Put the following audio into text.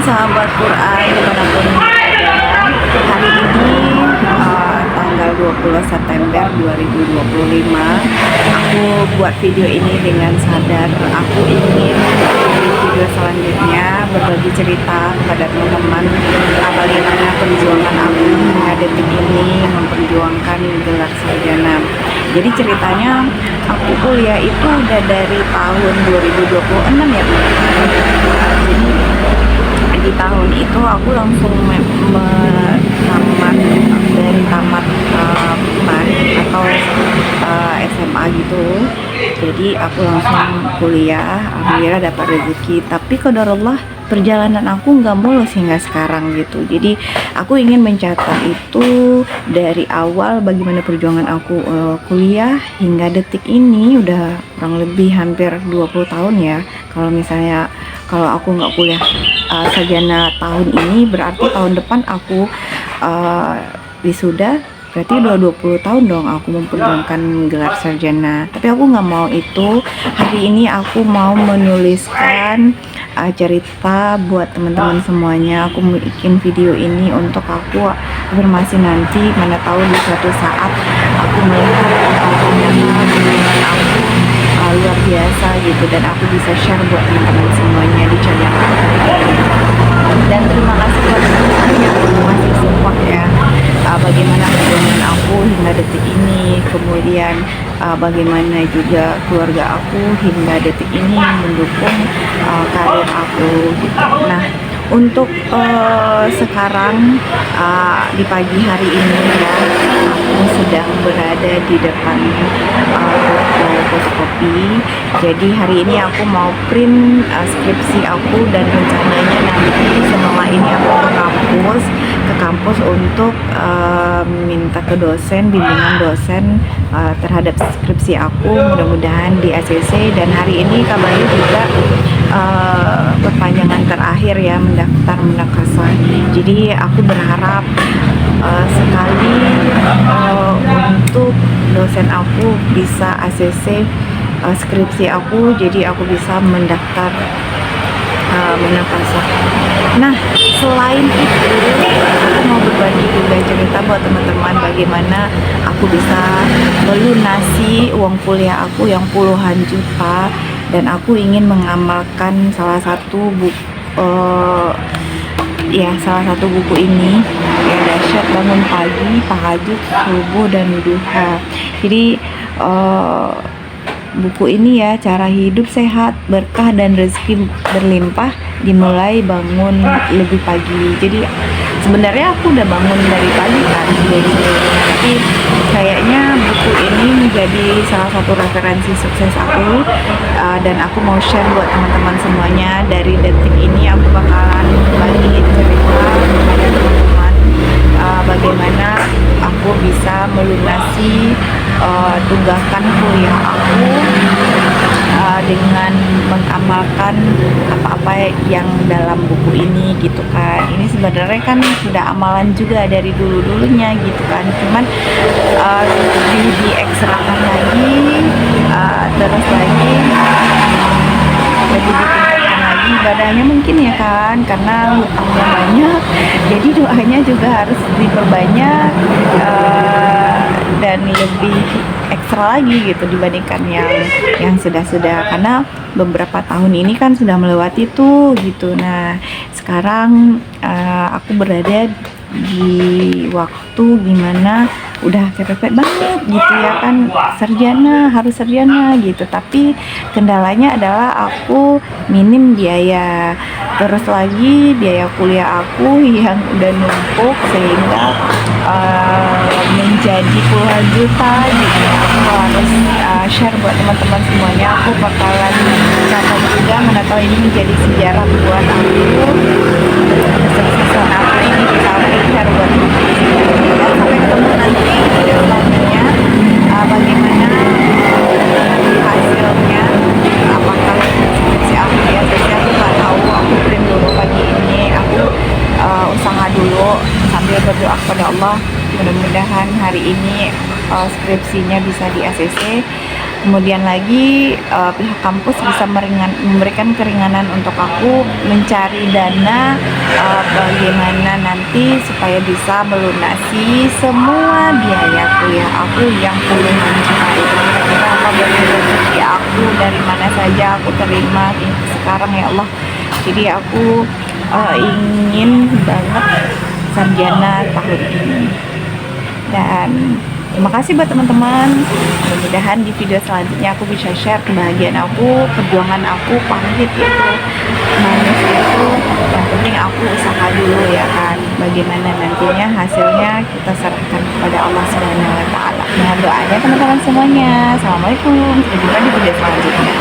sahabat Quran dimanapun berada. Hari ini tanggal 20 September 2025, aku buat video ini dengan sadar aku ingin di video selanjutnya berbagi cerita kepada teman-teman bagaimana perjuangan aku hingga detik ini memperjuangkan gelar sarjana. Jadi ceritanya aku kuliah itu udah dari tahun 2026 ya teman-teman. Jadi di tahun itu aku langsung tamat PAN atau SMA gitu. Jadi aku langsung kuliah, alhamdulillah dapat rezeki. Tapi qadarullah perjalanan aku nggak mulus hingga sekarang gitu. Jadi aku ingin mencatat itu dari awal bagaimana perjuangan aku kuliah hingga detik ini udah kurang lebih hampir 20 tahun ya. Kalau aku nggak kuliah sarjana tahun ini, berarti tahun depan aku wisuda, berarti udah 20 tahun dong aku memperjuangkan gelar sarjana. Tapi aku nggak mau itu. Hari ini aku mau menuliskan cerita buat teman-teman semuanya. Aku bikin video ini untuk aku afirmasi nanti, mana tahu di suatu saat aku melihat perjalanan aku luar biasa gitu, dan aku bisa share buat teman-teman semuanya di channel aku. Dan terima kasih buat teman-teman yang masih support ya, bagaimana perjuangan aku hingga detik ini, kemudian bagaimana juga keluarga aku hingga detik ini mendukung karir aku gitu. Nah, untuk sekarang di pagi hari ini ya, aku sedang berada di depan toko fotokopi. Jadi hari ini aku mau print skripsi aku, dan rencananya nanti setelah ini aku ke kampus untuk minta ke bimbingan dosen terhadap skripsi aku, mudah-mudahan di ACC. Dan hari ini kabarnya juga perpanjangan terakhir ya, mendaftar Menakasa. Jadi aku berharap sekali untuk dosen aku bisa ACC skripsi aku, jadi aku bisa mendaftar Menakasa. Nah, selain itu aku mau berbagi juga cerita buat teman-teman bagaimana aku bisa melunasi uang kuliah aku yang puluhan juta, dan aku ingin mengamalkan salah satu buku ini ya, Dahsyat Bangun Pagi, Tahajud, Subuh, dan Duha. Jadi buku ini ya, cara hidup sehat, berkah, dan rezeki berlimpah dimulai bangun lebih pagi. Jadi sebenarnya aku udah bangun dari pagi kan sebelumnya, tapi kayaknya buku ini menjadi salah satu referensi sukses aku, dan aku mau share buat teman-teman semuanya. Dari detik ini aku bakalan berbagi cerita kepada teman-teman bagaimana aku bisa melunasi tunggakan kuliah aku dengan mengamalkan apa-apa yang dalam buku ini gitu kan. Ini sebenarnya kan sudah amalan juga dari dulu-dulunya gitu kan, cuman diekstrakan lagi, terus lagi lebih ditingkatkan lagi ibadahnya mungkin ya kan, karena hutangnya banyak, jadi doanya juga harus diperbanyak dan lebih ekstra lagi gitu dibandingkan yang sudah-sudah, karena beberapa tahun ini kan sudah melewati tuh gitu. Nah, sekarang aku berada di waktu gimana udah kepepet banget gitu ya kan, harus sarjana gitu, tapi kendalanya adalah aku minim biaya, terus lagi biaya kuliah aku yang udah numpuk sehingga menjadi puluhan juta gitu. Aku harus share buat teman-teman semuanya. Aku bakalan catat juga, mana tahu ini menjadi sejarah buat aku, kesuksesan aku ini bisa aku share buat teman-teman semuanya. Sampai ketemu nanti di video selanjutnya, bagaimana hasilnya, apakah skripsi aku ya, aku nggak tahu. Aku print dulu pagi ini, aku usaha dulu sambil berdoa kepada Allah, mudah-mudahan hari ini skripsinya bisa di ACC. Kemudian lagi pihak kampus bisa memberikan keringanan untuk aku mencari dana bagaimana nanti supaya bisa melunasi semua biaya kuliah aku yang puluhan juta itu. Kira-kira apa bentuk rezeki aku, dari mana saja aku terima sekarang ya Allah. Jadi aku ingin banget sarjana tahun ini. Dan terima kasih buat teman-teman. Mudah-mudahan di video selanjutnya aku bisa share kebahagiaan aku, perjuangan aku, pahit itu, manis itu. Yang penting aku usaha dulu ya kan. Bagaimana nantinya hasilnya kita serahkan kepada Allah Subhanahu wa taala. Mohon doanya teman-teman semuanya. Assalamualaikum. Sampai jumpa di video selanjutnya.